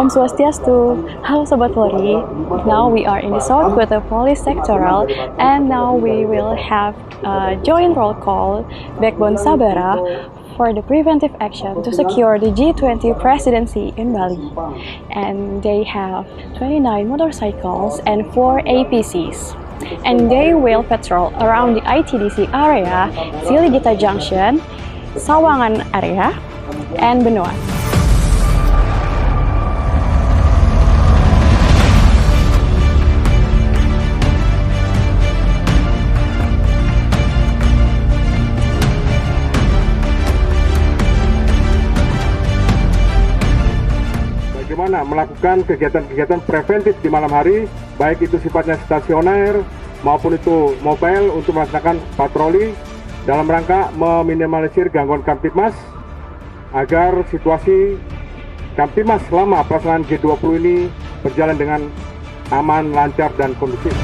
Om Swastiastu. Halo Sobat Polri. Now we are in the South Kota Police Sectoral, and now we will have a joint roll call Backbone Sabara for the preventive action to secure the G20 presidency in Bali. And they have 29 motorcycles and 4 APCs. And they will patrol around the ITDC area, Siligita Junction, Sawangan area, and Benoa. Bagaimana melakukan kegiatan-kegiatan preventif di malam hari, baik itu sifatnya stasioner maupun itu mobile untuk melaksanakan patroli dalam rangka meminimalisir gangguan Kamtibmas agar situasi Kamtibmas selama pelaksanaan G20 ini berjalan dengan aman, lancar, dan kondusif.